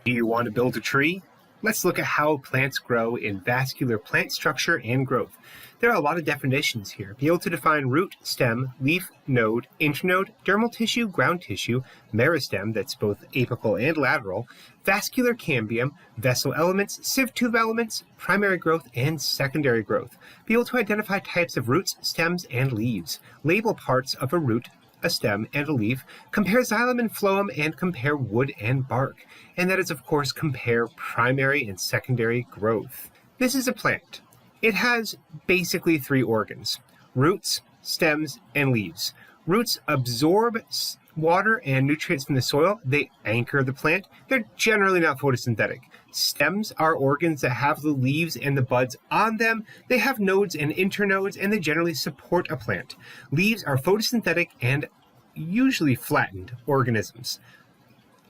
Do you want to build a tree? Let's look at how plants grow in vascular plant structure and growth. There are a lot of definitions here. Be able to define root, stem, leaf, node, internode, dermal tissue, ground tissue, meristem, that's both apical and lateral, vascular cambium, vessel elements, sieve tube elements, primary growth, and secondary growth. Be able to identify types of roots, stems, and leaves. Label parts of a root, a stem, and a leaf, compare xylem and phloem, and compare wood and bark. And that is, of course, compare primary and secondary growth. This is a plant. It has basically three organs: roots, stems, and leaves. Roots absorb water and nutrients from the soil. They anchor the plant. They're generally not photosynthetic. Stems are organs that have the leaves and the buds on them. They have nodes and internodes, and they generally support a plant. Leaves are photosynthetic and usually flattened organisms.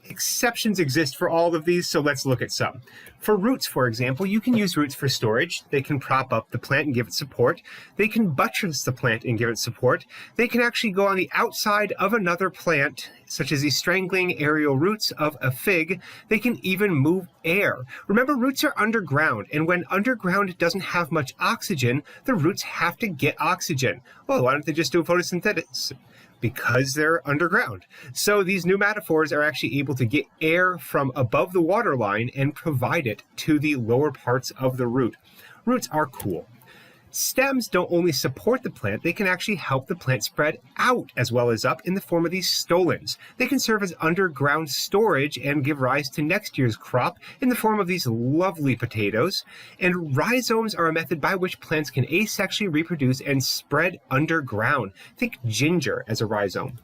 Exceptions exist for all of these, so let's look at some. For roots, for example, you can use roots for storage. They can prop up the plant and give it support. They can buttress the plant and give it support. They can actually go on the outside of another plant, such as the strangling aerial roots of a fig. They can even move air. Remember, roots are underground, and when underground doesn't have much oxygen, the roots have to get oxygen. Well, why don't they just do photosynthesis? Because they're underground. So these pneumatophores are actually able to get air from above the water line and provide it to the lower parts of the root. Roots are cool. Stems don't only support the plant, they can actually help the plant spread out as well as up in the form of these stolons. They can serve as underground storage and give rise to next year's crop in the form of these lovely potatoes. And rhizomes are a method by which plants can asexually reproduce and spread underground. Think ginger as a rhizome.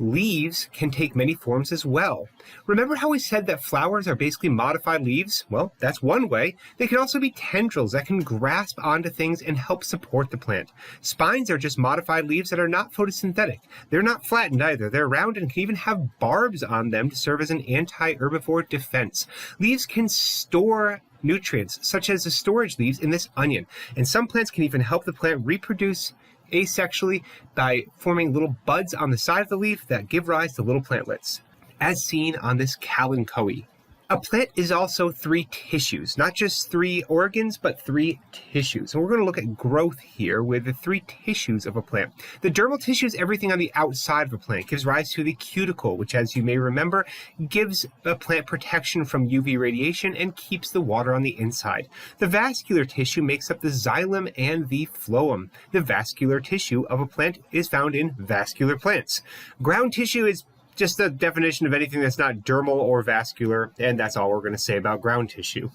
Leaves can take many forms as well. Remember how we said that flowers are basically modified leaves? Well, that's one way. They can also be tendrils that can grasp onto things and help support the plant. Spines are just modified leaves that are not photosynthetic. They're not flattened either. They're round and can even have barbs on them to serve as an anti-herbivore defense. Leaves can store nutrients, such as the storage leaves in this onion. And some plants can even help the plant reproduce asexually by forming little buds on the side of the leaf that give rise to little plantlets, as seen on this kalanchoe. A plant is also three tissues, not just three organs, but three tissues. And we're going to look at growth here with the three tissues of a plant. The dermal tissue is everything on the outside of a plant. It gives rise to the cuticle, which, as you may remember, gives a plant protection from UV radiation and keeps the water on the inside. The vascular tissue makes up the xylem and the phloem. The vascular tissue of a plant is found in vascular plants. Ground tissue is just the definition of anything that's not dermal or vascular, and that's all we're going to say about ground tissue.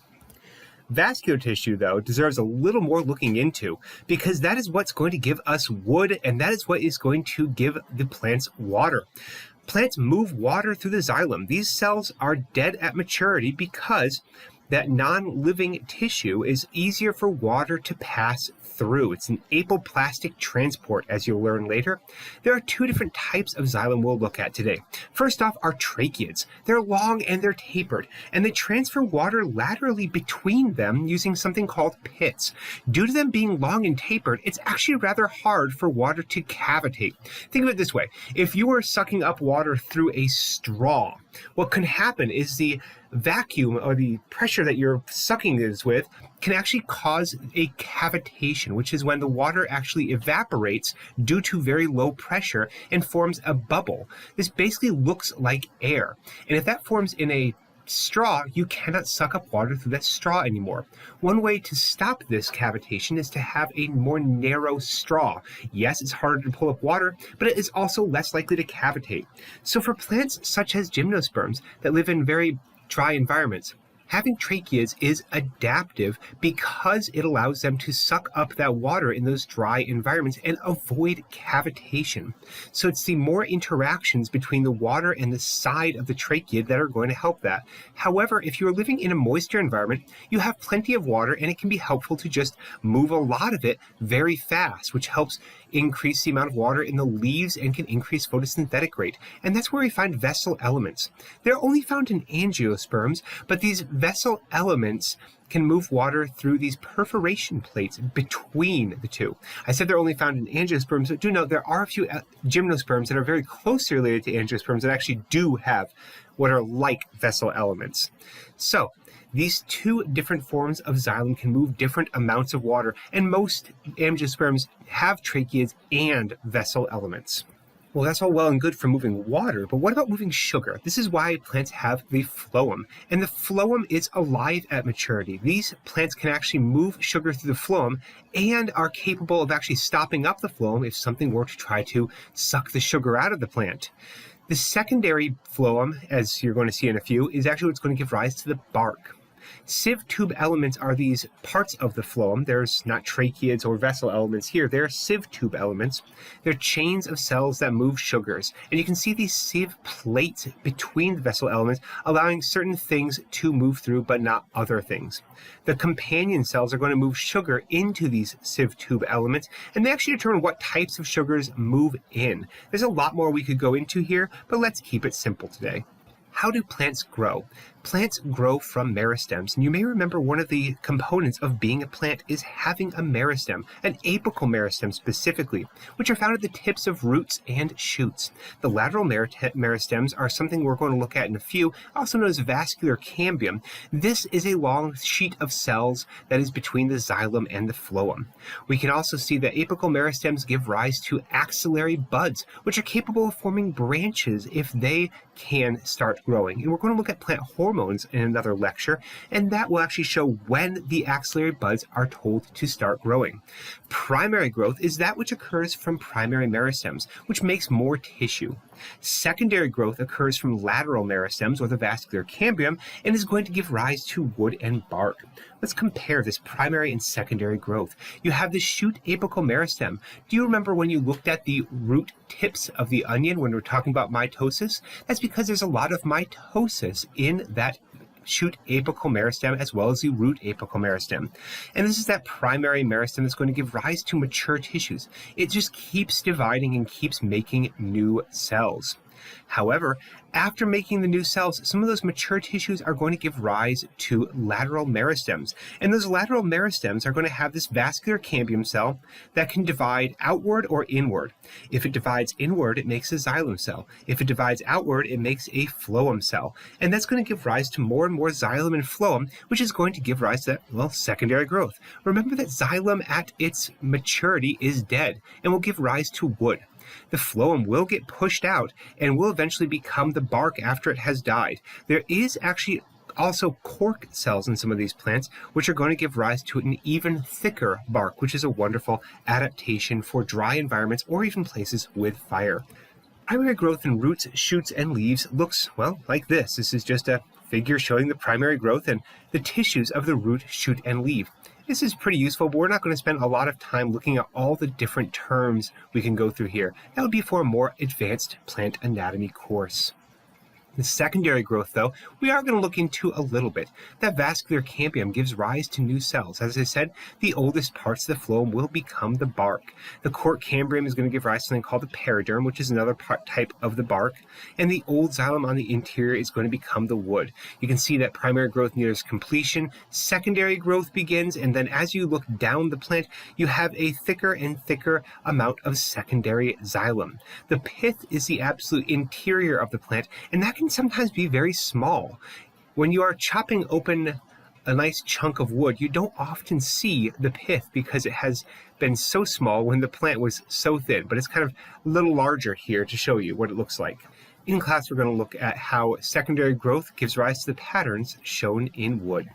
Vascular tissue, though, deserves a little more looking into, because that is what's going to give us wood, and that is what is going to give the plants water. Plants move water through the xylem. These cells are dead at maturity because that non-living tissue is easier for water to pass through. It's an apoplastic transport, as you'll learn later. There are two different types of xylem we'll look at today. First off are tracheids. They're long and they're tapered, and they transfer water laterally between them using something called pits. Due to them being long and tapered, it's actually rather hard for water to cavitate. Think of it this way. If you were sucking up water through a straw, what can happen is the vacuum or the pressure that you're sucking this with can actually cause a cavitation, which is when the water actually evaporates due to very low pressure and forms a bubble. This basically looks like air. And if that forms in a straw, you cannot suck up water through that straw anymore. One way to stop this cavitation is to have a more narrow straw. Yes, it's harder to pull up water, but it is also less likely to cavitate. So for plants such as gymnosperms that live in very dry environments, having tracheids is adaptive because it allows them to suck up that water in those dry environments and avoid cavitation. So it's the more interactions between the water and the side of the tracheid that are going to help that. However, if you're living in a moisture environment, you have plenty of water, and it can be helpful to just move a lot of it very fast, which helps increase the amount of water in the leaves and can increase photosynthetic rate. And that's where we find vessel elements. They're only found in angiosperms, but these vessel elements can move water through these perforation plates between the two. I said they're only found in angiosperms, but do note there are a few gymnosperms that are very closely related to angiosperms that actually do have what are like vessel elements. So these two different forms of xylem can move different amounts of water, and most angiosperms have tracheids and vessel elements. Well, that's all well and good for moving water, but what about moving sugar? This is why plants have the phloem, and the phloem is alive at maturity. These plants can actually move sugar through the phloem and are capable of actually stopping up the phloem if something were to try to suck the sugar out of the plant. The secondary phloem, as you're going to see in a few, is actually what's going to give rise to the bark. Sieve tube elements are these parts of the phloem. There's not tracheids or vessel elements here. They're sieve tube elements. They're chains of cells that move sugars. And you can see these sieve plates between the vessel elements, allowing certain things to move through, but not other things. The companion cells are going to move sugar into these sieve tube elements, and they actually determine what types of sugars move in. There's a lot more we could go into here, but let's keep it simple today. How do plants grow? Plants grow from meristems, and you may remember one of the components of being a plant is having a meristem, an apical meristem specifically, which are found at the tips of roots and shoots. The lateral meristems are something we're going to look at in a few, also known as vascular cambium. This is a long sheet of cells that is between the xylem and the phloem. We can also see that apical meristems give rise to axillary buds, which are capable of forming branches if they can start growing. And we're going to look at plant hormones in another lecture, and that will actually show when the axillary buds are told to start growing. Primary growth is that which occurs from primary meristems, which makes more tissue. Secondary growth occurs from lateral meristems, or the vascular cambium, and is going to give rise to wood and bark. Let's compare this primary and secondary growth. You have the shoot apical meristem. Do you remember when you looked at the root tips of the onion when we're talking about mitosis? That's because there's a lot of mitosis in that shoot apical meristem as well as the root apical meristem. And this is that primary meristem that's going to give rise to mature tissues. It just keeps dividing and keeps making new cells. However, after making the new cells, some of those mature tissues are going to give rise to lateral meristems. And those lateral meristems are going to have this vascular cambium cell that can divide outward or inward. If it divides inward, it makes a xylem cell. If it divides outward, it makes a phloem cell. And that's going to give rise to more and more xylem and phloem, which is going to give rise to that, well, secondary growth. Remember that xylem at its maturity is dead and will give rise to wood. The phloem will get pushed out and will eventually become the bark after it has died. There is actually also cork cells in some of these plants, which are going to give rise to an even thicker bark, which is a wonderful adaptation for dry environments or even places with fire. Primary growth in roots, shoots, and leaves looks, well, like this. This is just a figure showing the primary growth and the tissues of the root, shoot, and leaf. This is pretty useful, but we're not going to spend a lot of time looking at all the different terms we can go through here. That would be for a more advanced plant anatomy course. The secondary growth, though, we are going to look into a little bit. That vascular cambium gives rise to new cells. As I said, the oldest parts of the phloem will become the bark. The cork cambium is going to give rise to something called the periderm, which is another type of the bark. And the old xylem on the interior is going to become the wood. You can see that primary growth nears completion, secondary growth begins, and then as you look down the plant, you have a thicker and thicker amount of secondary xylem. The pith is the absolute interior of the plant, and that can sometimes be very small. When you are chopping open a nice chunk of wood, you don't often see the pith because it has been so small when the plant was so thin, but it's kind of a little larger here to show you what it looks like. In class, we're going to look at how secondary growth gives rise to the patterns shown in wood.